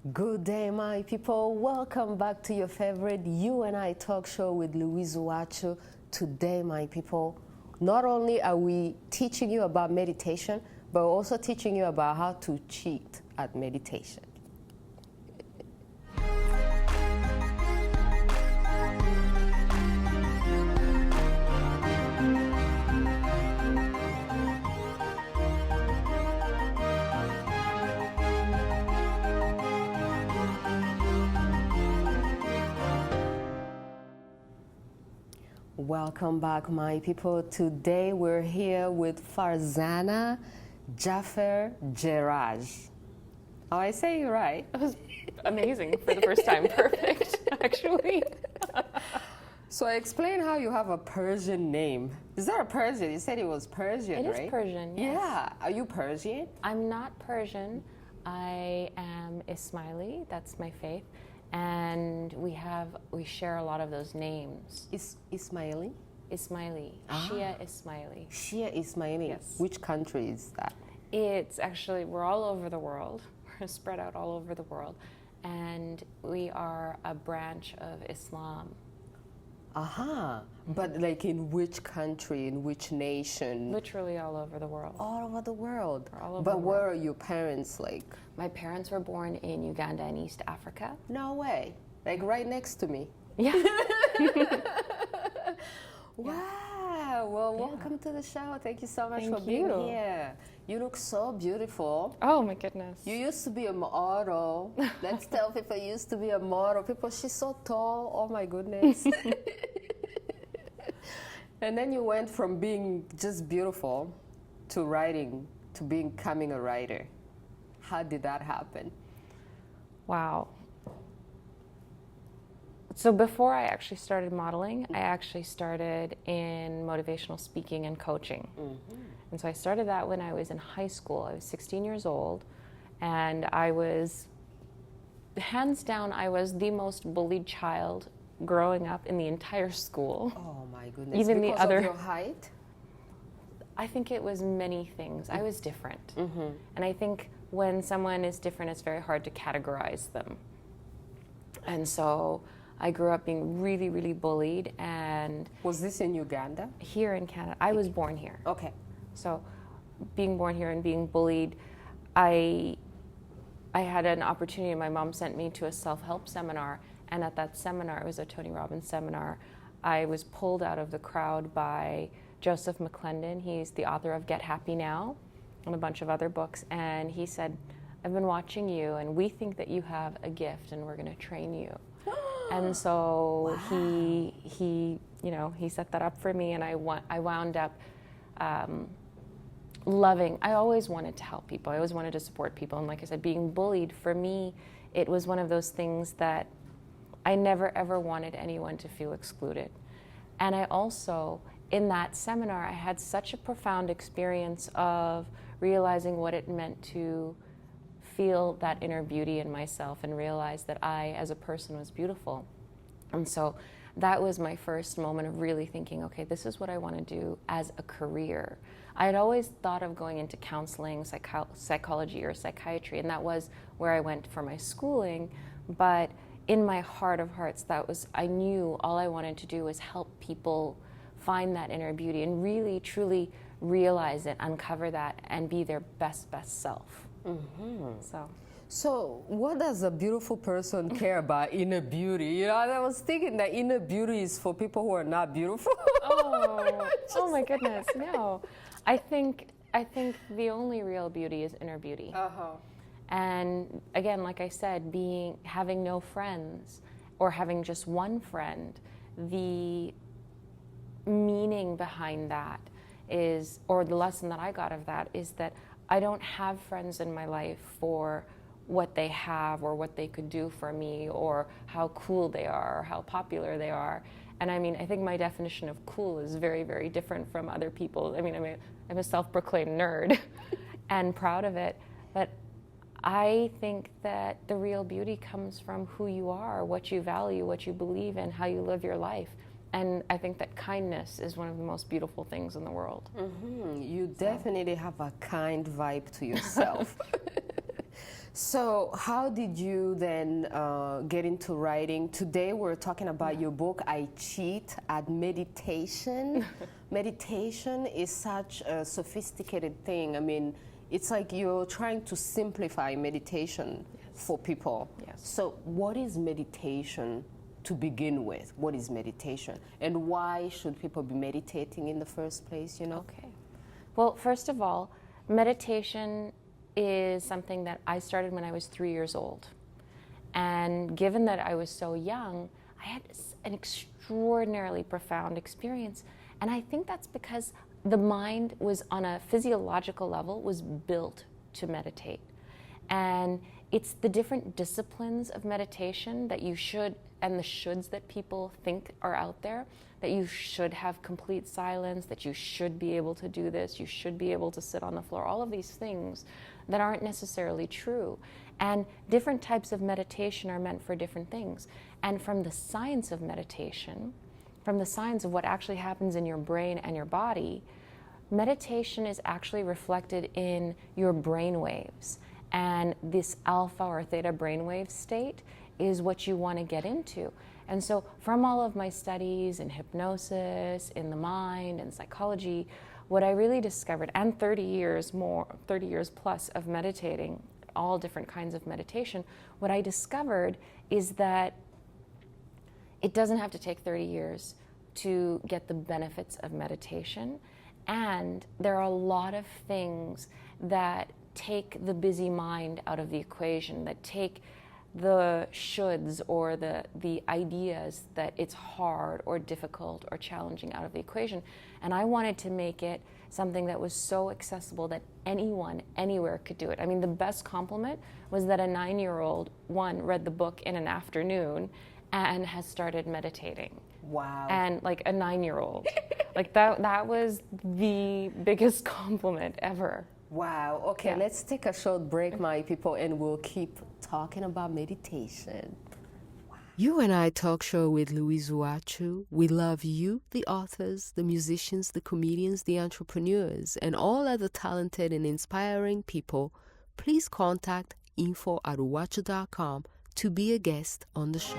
Good day, my people. Welcome back to your favorite You and I Talk Show with Louise UWACU. Today, my people, not only are we teaching you about meditation, but we're also teaching you about how to cheat at meditation. Welcome back, my people. Today we're here with Farzana Jaffer Jeraj. Oh, I say it right. That was amazing for the first time. Perfect, actually. So explain how you have a Persian name. Is that a Persian? You said it was Persian, right? It is Persian, yes. Yeah. Are you Persian? I'm not Persian. I am Ismaili. That's my faith. And we share a lot of those names. Ismaili? Ismaili. Shia Ismaili. Shia Ismaili. Yes. Which country is that? It's actually, we're all over the world. We're spread out all over the world. And we are a branch of Islam. Aha. But like in which country, in which nation? Literally all over the world. All over the world. All over but the where world. are your parents like? My parents were born in Uganda and East Africa. No way. Like right next to me. Yeah. Wow. Well, welcome to the show. Thank you so much Thank for being you. here. You look so beautiful. Oh my goodness. You used to be a model. Let's tell people you used to be a model. People, she's so tall. Oh my goodness. And then you went from being just beautiful to writing, to becoming a writer. How did that happen? Wow. So before I actually started modeling, I actually started in motivational speaking and coaching. Mm-hmm. And so I started that when I was in high school. I was 16 years old, and I was, hands down, I was the most bullied child growing up in the entire school. Oh my goodness. Even because the other of your height? I think it was many things. I was different. Mm-hmm. And I think when someone is different, it's very hard to categorize them. And so I grew up being really, really bullied. And was this in Uganda? Here in Canada. I was born here. Okay. So being born here and being bullied, I had an opportunity. My mom sent me to a self-help seminar. And at that seminar, it was a Tony Robbins seminar, I was pulled out of the crowd by Joseph McClendon. He's the author of Get Happy Now and a bunch of other books. And he said, I've been watching you, and we think that you have a gift, and we're going to train you. And so wow. he set that up for me, and I wound up loving. I always wanted to help people. I always wanted to support people. And like I said, being bullied, for me, it was one of those things that I never ever wanted anyone to feel excluded. And I also, in that seminar, I had such a profound experience of realizing what it meant to feel that inner beauty in myself and realize that I, as a person, was beautiful. And so that was my first moment of really thinking, okay, this is what I want to do as a career. I had always thought of going into counseling, psychology, or psychiatry, and that was where I went for my schooling. But in my heart of hearts, I knew all I wanted to do was help people find that inner beauty and really, truly realize it, uncover that, and be their best self. Mm-hmm. So what does a beautiful person care about inner beauty? You know, I was thinking that inner beauty is for people who are not beautiful. Oh my goodness, no. I think the only real beauty is inner beauty. Uh-huh. And again, like I said, having no friends or having just one friend, the meaning behind that is, or the lesson that I got of that is that I don't have friends in my life for what they have or what they could do for me or how cool they are or how popular they are. And I mean, I think my definition of cool is very, very different from other people. I mean, I'm a self-proclaimed nerd and proud of it, but I think that the real beauty comes from who you are, what you value, what you believe in, how you live your life. And I think that kindness is one of the most beautiful things in the world. Mm-hmm. You definitely have a kind vibe to yourself. So how did you then get into writing? Today we're talking about your book, I Cheat at Meditation. Meditation is such a sophisticated thing. I mean, it's like you're trying to simplify meditation for people. Yes. So what is meditation to begin with? What is meditation? And why should people be meditating in the first place, you know? Okay. Well, first of all, meditation is something that I started when I was 3 years old. And given that I was so young, I had an extraordinarily profound experience. And I think that's because the mind was, on a physiological level, was built to meditate. And it's the different disciplines of meditation that you should, and the shoulds that people think are out there, that you should have complete silence, that you should be able to do this, you should be able to sit on the floor, all of these things that aren't necessarily true. And different types of meditation are meant for different things. And from the science of meditation, from the science of what actually happens in your brain and your body, meditation is actually reflected in your brain waves. And this alpha or theta brainwave state is what you want to get into. And so from all of my studies in hypnosis, in the mind, and psychology, what I really discovered, and 30 years plus of meditating, all different kinds of meditation, what I discovered is that it doesn't have to take 30 years to get the benefits of meditation. And there are a lot of things that take the busy mind out of the equation, that take the shoulds or the ideas that it's hard or difficult or challenging out of the equation. And I wanted to make it something that was so accessible that anyone, anywhere could do it. I mean, the best compliment was that a 9-year-old, read the book in an afternoon and has started meditating. Wow. And like a 9-year-old. Like that was the biggest compliment ever. Wow. Okay, let's take a short break, my people, and we'll keep talking about meditation. Wow. You and I talk show with Louise UWACU. We love you, the authors, the musicians, the comedians, the entrepreneurs, and all other talented and inspiring people. Please contact info@uwacu.com to be a guest on the show.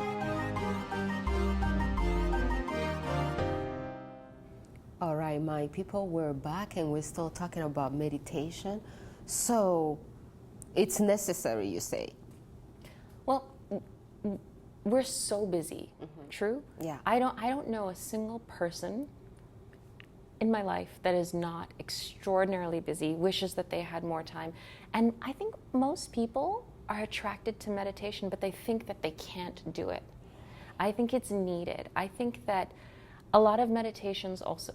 All right, my people, we're back and we're still talking about meditation. So it's necessary, you say? Well, we're so busy, true? Yeah. I don't know a single person in my life that is not extraordinarily busy, wishes that they had more time. And I think most people are attracted to meditation, but they think that they can't do it. I think it's needed. I think that a lot of meditations also,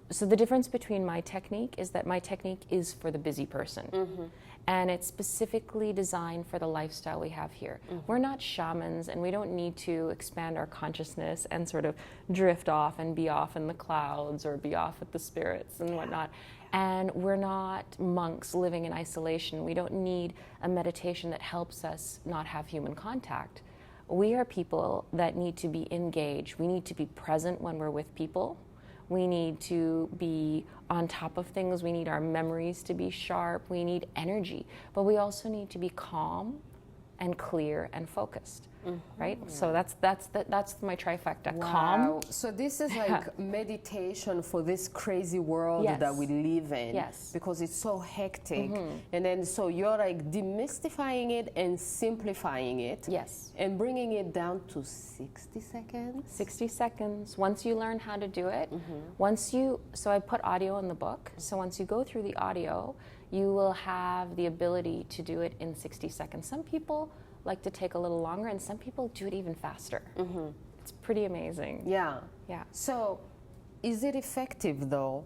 so the difference between my technique is that my technique is for the busy person. And it's specifically designed for the lifestyle we have here. We're not shamans, and we don't need to expand our consciousness and sort of drift off and be off in the clouds or be off with the spirits and whatnot. And we're not monks living in isolation. We don't need a meditation that helps us not have human contact. We are people that need to be engaged. We need to be present when we're with people. We need to be on top of things. We need our memories to be sharp. We need energy. But we also need to be calm and clear and focused, right? So that's my trifecta. Wow. Calm. So this is like meditation for this crazy world that we live in. Yes. Because it's so hectic. And then so you're like demystifying it and simplifying it. Yes. And bringing it down to 60 seconds. 60 seconds. Once you learn how to do it, so I put audio in the book. So once you go through the audio, you will have the ability to do it in 60 seconds. Some people like to take a little longer, and some people do it even faster. It's pretty amazing. Yeah. Yeah. So is it effective, though,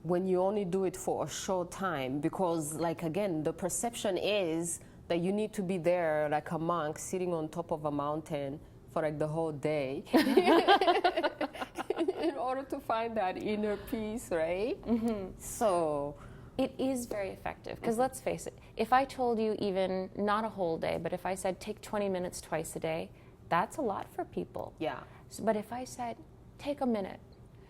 when you only do it for a short time? Because, like, again, the perception is that you need to be there like a monk sitting on top of a mountain for like the whole day in order to find that inner peace, right? So it is very effective, because let's face it, if I told you even not a whole day, but if I said take 20 minutes twice a day, that's a lot for people. yeah. So, but if I said take a minute,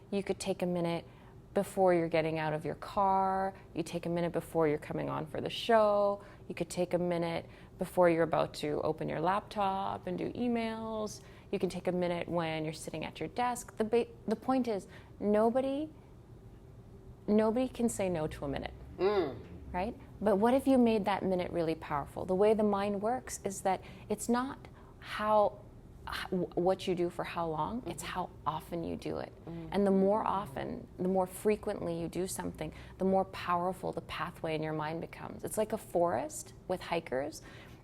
you could take a minute before you're getting out of your car, you take a minute before you're coming on for the show, You could take a minute before you're about to open your laptop and do emails. You can take a minute when you're sitting at your desk. The point is, nobody can say no to a minute, right? But what if you made that minute really powerful? The way the mind works is that it's not what you do for how long, it's how often you do it. And the more often, the more frequently you do something, the more powerful the pathway in your mind becomes. It's like a forest with hikers,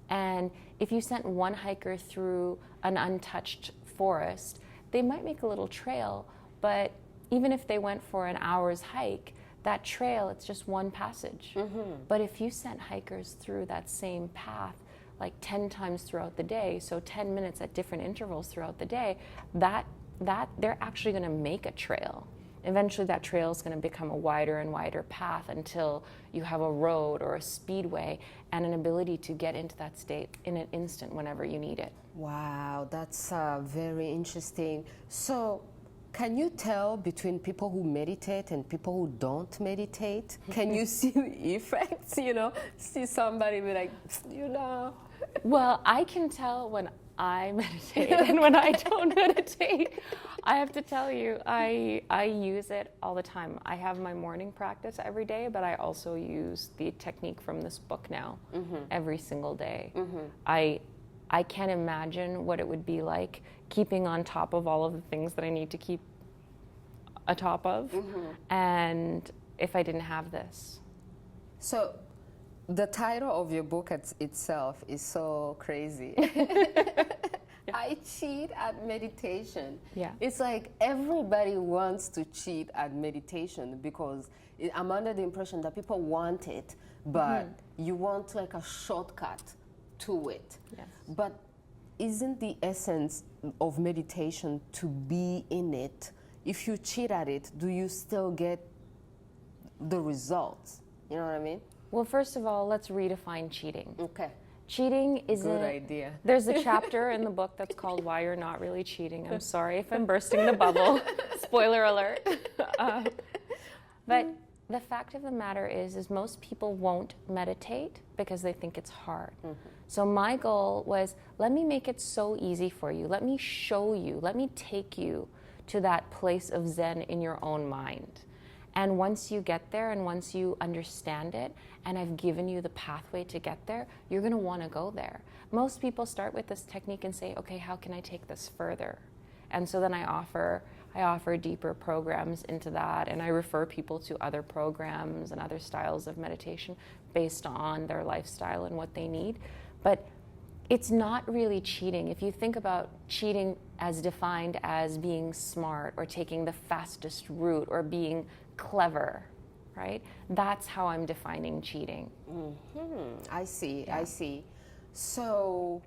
and if you sent one hiker through an untouched forest, they might make a little trail, but even if they went for an hour's hike, that trail, it's just one passage. But if you sent hikers through that same path like 10 times throughout the day, so 10 minutes at different intervals throughout the day, that they're actually going to make a trail. Eventually that trail is going to become a wider and wider path until you have a road or a speedway and an ability to get into that state in an instant whenever you need it. Wow, that's very interesting. So can you tell between people who meditate and people who don't meditate? Can you see the effects, see somebody be like, Well, I can tell when I meditate and when I don't meditate. I have to tell you, I use it all the time. I have my morning practice every day, but I also use the technique from this book now every single day. I can't imagine what it would be like keeping on top of all of the things that I need to keep atop of, and if I didn't have this. So the title of your book itself is so crazy. I cheat at meditation. Yeah. It's like everybody wants to cheat at meditation because I'm under the impression that people want it, but you want like a shortcut to it. Yes. But isn't the essence of meditation to be in it? If you cheat at it, do you still get the results? You know what I mean? Well, first of all, let's redefine cheating. Okay. Cheating is good idea. There's a chapter in the book that's called Why You're Not Really Cheating. I'm sorry if I'm bursting the bubble. Spoiler alert. But the fact of the matter is most people won't meditate because they think it's hard. So my goal was, let me make it so easy for you. Let me show you. Let me take you to that place of Zen in your own mind. And once you get there and once you understand it, and I've given you the pathway to get there, you're going to want to go there. Most people start with this technique and say, okay, how can I take this further? And so then I offer deeper programs into that, and I refer people to other programs and other styles of meditation based on their lifestyle and what they need. But it's not really cheating. If you think about cheating as defined as being smart or taking the fastest route or being clever, right? That's how I'm defining cheating. I see, Yeah. I see. So,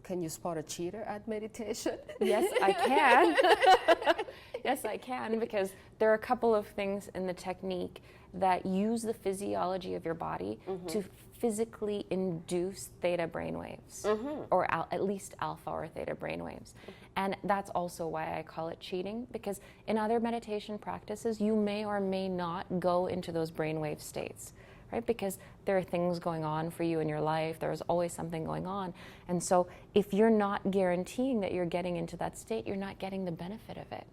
can you spot a cheater at meditation? Yes, I can. Yes, I can, because there are a couple of things in the technique that use the physiology of your body to physically induce theta brainwaves, or at least alpha or theta brainwaves. And that's also why I call it cheating, because in other meditation practices, you may or may not go into those brainwave states, right? Because there are things going on for you in your life. There's always something going on. And so if you're not guaranteeing that you're getting into that state, you're not getting the benefit of it.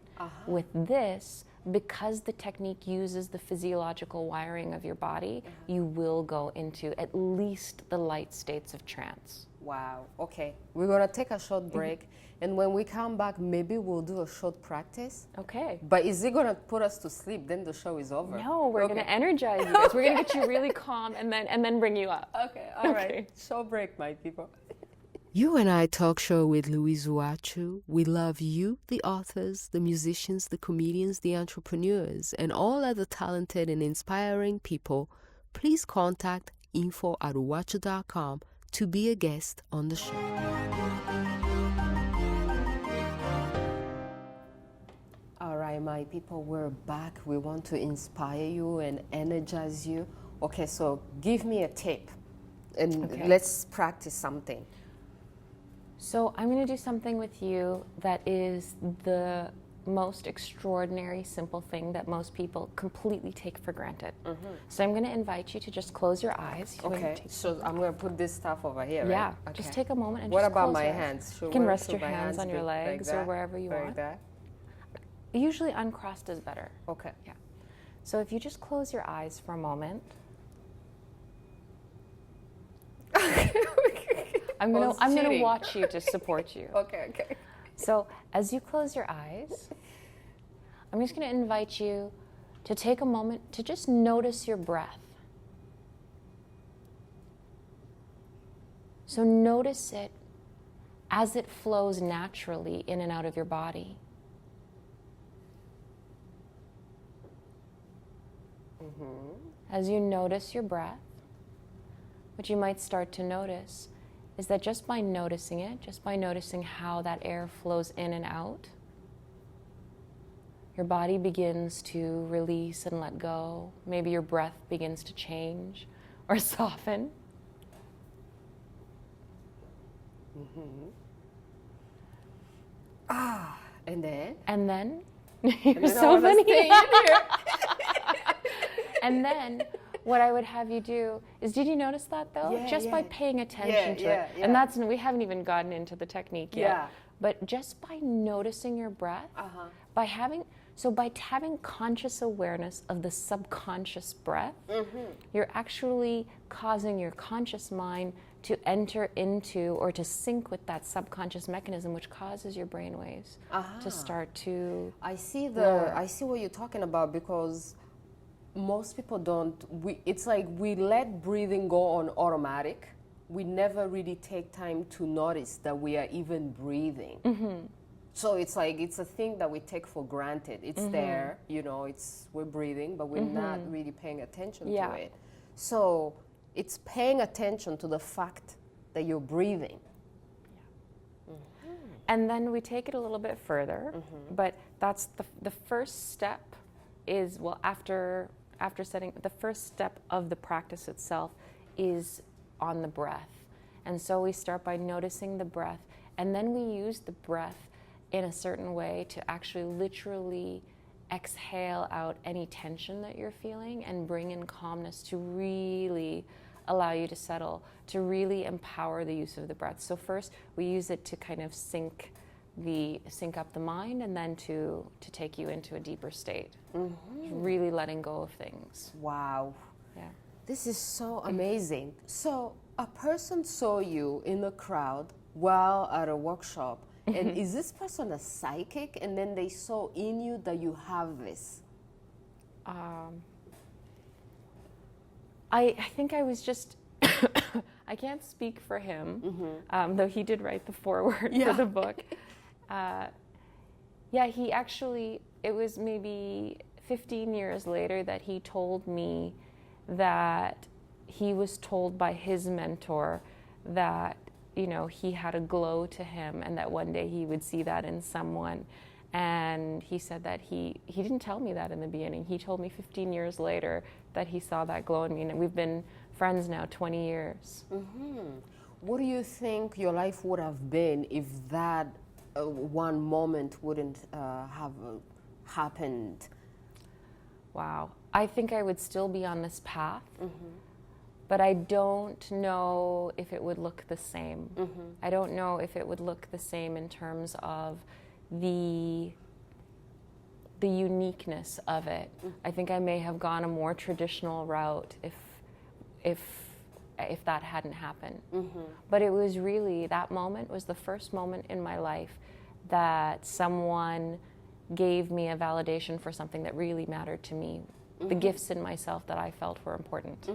With this, because the technique uses the physiological wiring of your body, you will go into at least the light states of trance. Wow. Okay. We're going to take a short break. And when we come back, maybe we'll do a short practice. Okay. But is it going to put us to sleep? Then the show is over. No, we're going to energize you guys. We're going to get you really calm and then bring you up. Okay. All right. Short break, my people. You and I Talk Show with Louise UWACU. We love you, the authors, the musicians, the comedians, the entrepreneurs, and all other talented and inspiring people. Please contact info@uwacu.com to be a guest on the show. All right, my people, we're back. We want to inspire you and energize you. Okay, so give me a tip and let's practice something. So I'm going to do something with you that is the most extraordinary, simple thing that most people completely take for granted. So I'm going to invite you to just close your eyes. Okay, so I'm going to put this stuff over here, yeah, right? Okay. just take a moment and what just about close my your eyes. hands? You can rest your hands on your legs like or wherever you want. That? Usually uncrossed is better. Okay. Yeah. So if you just close your eyes for a moment. I'm gonna watch you to support you. Okay. So as you close your eyes, I'm just gonna invite you to take a moment to just notice your breath. So notice it as it flows naturally in and out of your body. As you notice your breath, what you might start to notice is that just by noticing it, just by noticing how that air flows in and out, your body begins to release and let go. Maybe your breath begins to change or soften. And then? And then, you're so funny. And then, what I would have you do is, did you notice that though? Just by paying attention to it. And that's, we haven't even gotten into the technique yet. But just by noticing your breath, by having conscious awareness of the subconscious breath, you're actually causing your conscious mind to enter into or to sync with that subconscious mechanism, which causes your brain waves to start to. I see what you're talking about, because most people don't. It's like we let breathing go on automatic. We never really take time to notice that we are even breathing. So it's like it's a thing that we take for granted. It's there, we're breathing, but we're not really paying attention to it. So it's paying attention to the fact that you're breathing. And then we take it a little bit further, but that's the first step is, well, after setting, the first step of the practice itself is on the breath. And so we start by noticing the breath, and then we use the breath in a certain way to actually literally exhale out any tension that you're feeling and bring in calmness to really allow you to settle, to really empower the use of the breath. So first we use it to kind of sync up the mind, and then to take you into a deeper state. Really letting go of things. Wow. Yeah. This is so amazing. So a person saw you in the crowd while at a workshop, and is this person a psychic, and then they saw in you that you have this? I think I was just, I can't speak for him, though he did write the foreword for the book. He actually, it was maybe 15 years later that he told me that he was told by his mentor that, he had a glow to him, and that one day he would see that in someone. And he said that he didn't tell me that in the beginning. He told me 15 years later that he saw that glow in me, and we've been friends now 20 years. What do you think your life would have been if that one moment wouldn't have happened? Wow. I think I would still be on this path, but I don't know if it would look the same. I don't know if it would look the same in terms of the uniqueness of it. I think I may have gone a more traditional route if that hadn't happened. But it was really, that moment was the first moment in my life that someone gave me a validation for something that really mattered to me, the gifts in myself that I felt were important.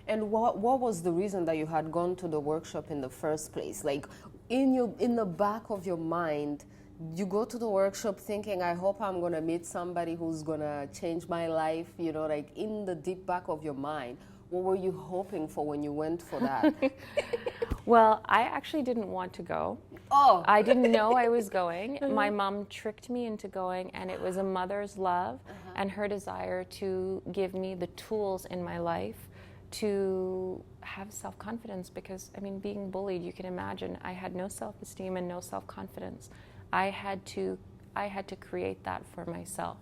And what was the reason that you had gone to the workshop in the first place? Like in the back of your mind, you go to the workshop thinking, I hope I'm going to meet somebody who's going to change my life, like in the deep back of your mind. What were you hoping for when you went for that? Well, I actually didn't want to go. Oh. I didn't know I was going. My mom tricked me into going, and it was a mother's love and her desire to give me the tools in my life to have self-confidence, because, being bullied, you can imagine, I had no self-esteem and no self-confidence. I had to I had to create that for myself.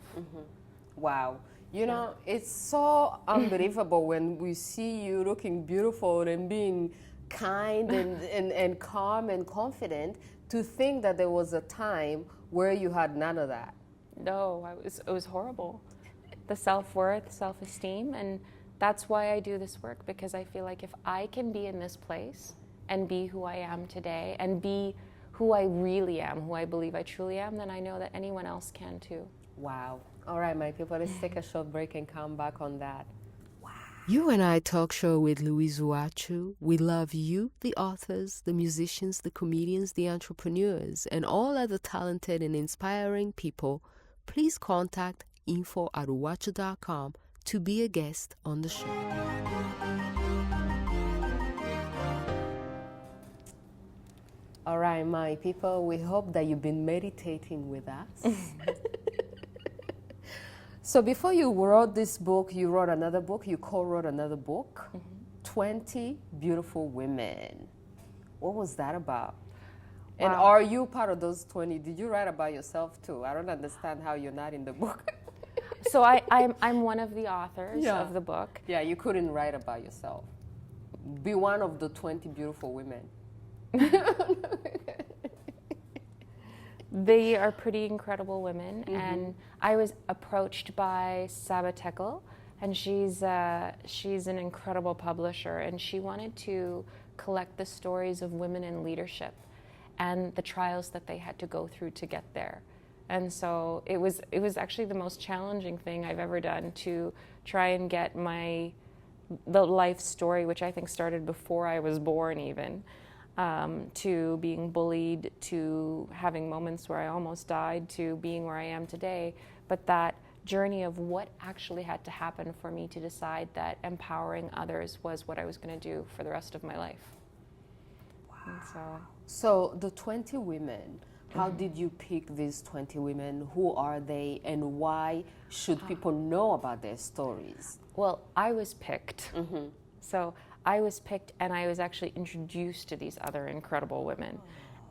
Wow. You know, it's so unbelievable when we see you looking beautiful and being kind and calm and confident, to think that there was a time where you had none of that. No, it was horrible. The self-worth, self-esteem, and that's why I do this work, because I feel like if I can be in this place and be who I am today and be who I really am, who I believe I truly am, then I know that anyone else can too. Wow. All right, my people, let's take a short break and come back on that. You and I Talk Show with Louise UWACU. We love you, the authors, the musicians, the comedians, the entrepreneurs, and all other talented and inspiring people. Please contact info@uwacu.com to be a guest on the show. All right, my people, we hope that you've been meditating with us. So before you wrote this book, you wrote another book, you co-wrote another book, 20 Beautiful Women. What was that about? Wow. And are you part of those 20? Did you write about yourself too? I don't understand how you're not in the book. So I'm one of the authors of the book. Yeah, you couldn't write about yourself. Be one of the 20 beautiful women. They are pretty incredible women, and I was approached by Saba Tekel, and she's an incredible publisher, and she wanted to collect the stories of women in leadership and the trials that they had to go through to get there. And so it was actually the most challenging thing I've ever done, to try and get the life story, which I think started before I was born even. To being bullied, to having moments where I almost died, to being where I am today. But that journey of what actually had to happen for me to decide that empowering others was what I was going to do for the rest of my life. Wow. So the 20 women, how did you pick these 20 women? Who are they, and why should people know about their stories? Well, I was picked. So I was picked, and I was actually introduced to these other incredible women.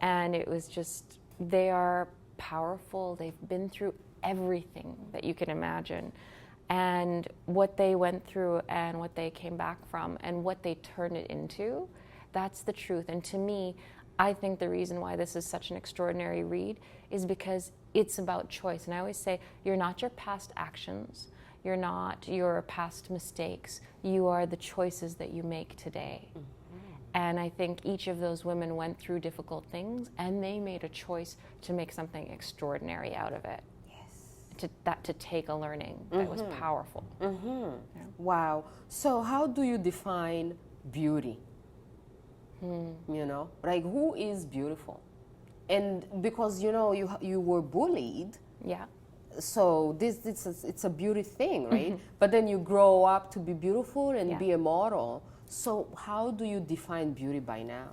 And it was just, they are powerful. They've been through everything that you can imagine. And what they went through and what they came back from and what they turned it into, that's the truth. And to me, I think the reason why this is such an extraordinary read is because it's about choice. And I always say, you're not your past actions. You're not your past mistakes. You are the choices that you make today. And I think each of those women went through difficult things, and they made a choice to make something extraordinary out of it. To take a learning that was powerful. Yeah. Wow. So how do you define beauty? You know, like, who is beautiful? And because, you know, you were bullied. Yeah. So it's a beauty thing, right? But then you grow up to be beautiful and be a model. So how do you define beauty by now?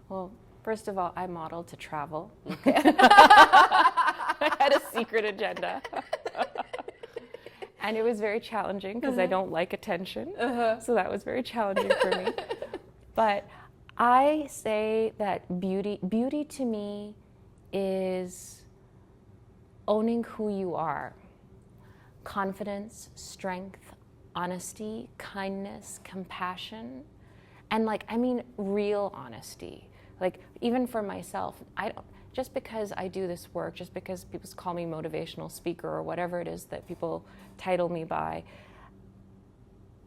Well, first of all, I modeled to travel. I had a secret agenda. And it was very challenging because I don't like attention. So that was very challenging for me. But I say that beauty to me is owning who you are. Confidence, strength, honesty, kindness, compassion, and real honesty. Like, even for myself, just because I do this work, just because people call me motivational speaker or whatever it is that people title me by,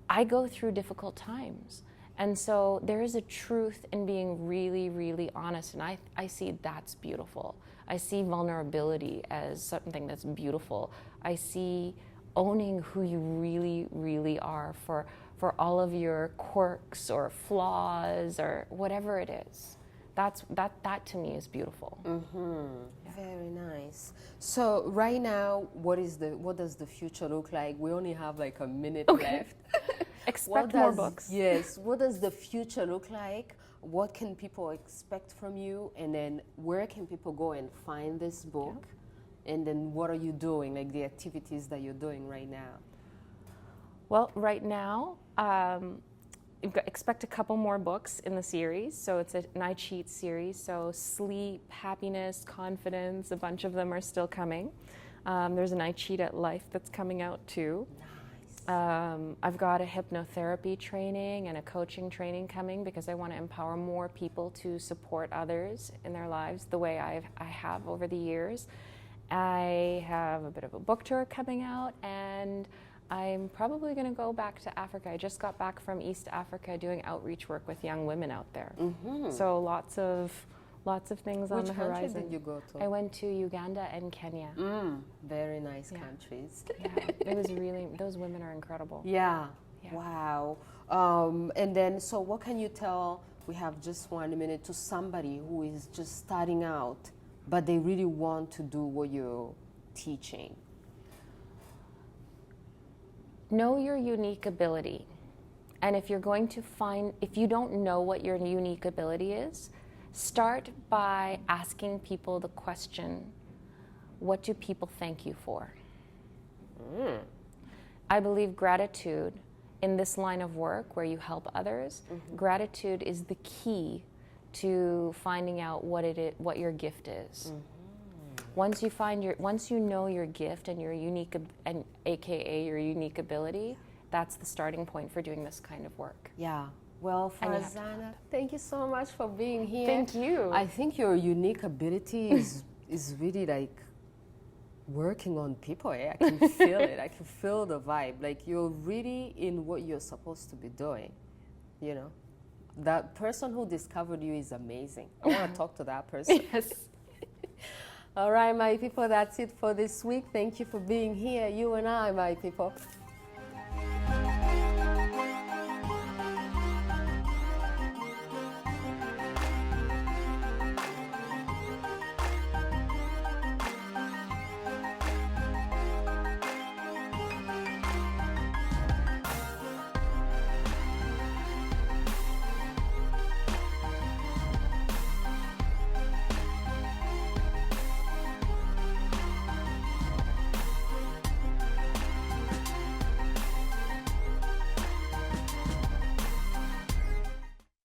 I go through difficult times. And so there is a truth in being really, really honest, and I see that's beautiful. I see vulnerability as something that's beautiful. I see owning who you really, really are for all of your quirks or flaws or whatever it is. That to me is beautiful. Very nice. So right now, what does the future look like? We only have like a minute left. Expect more books. Yes. What does the future look like? What can people expect from you? And then where can people go and find this book? And then what are you doing, like the activities that you're doing right now? Well, right now, expect a couple more books in the series. So it's an I Cheat series. So sleep, happiness, confidence, a bunch of them are still coming. There's an I Cheat at Life that's coming out too. Nice. I've got a hypnotherapy training and a coaching training coming because I want to empower more people to support others in their lives the way I have over the years. I have a bit of a book tour coming out, and I'm probably going to go back to Africa. I just got back from East Africa doing outreach work with young women out there. Mm-hmm. So lots of things on the horizon. Which country did you go to? I went to Uganda and Kenya. Very nice countries. Yeah, it was really, those women are incredible. Yeah. Wow. And then, so what can you tell, we have just 1 minute, to somebody who is just starting out, but they really want to do what you're teaching? Know your unique ability. And if you don't know what your unique ability is, start by asking people the question, what do people thank you for? I believe gratitude in this line of work where you help others, gratitude is the key to finding out what your gift is. Once you know your gift and your unique, and AKA your unique ability, that's the starting point for doing this kind of work. Yeah. Well, Farzana, thank you so much for being here. Thank you. I think your unique ability is really like working on people. I can feel it. I can feel the vibe. Like, you're really in what you're supposed to be doing, you know? That person who discovered you is amazing. I want to talk to that person. Yes. All right, my people, that's it for this week. Thank you for being here, you and I, my people.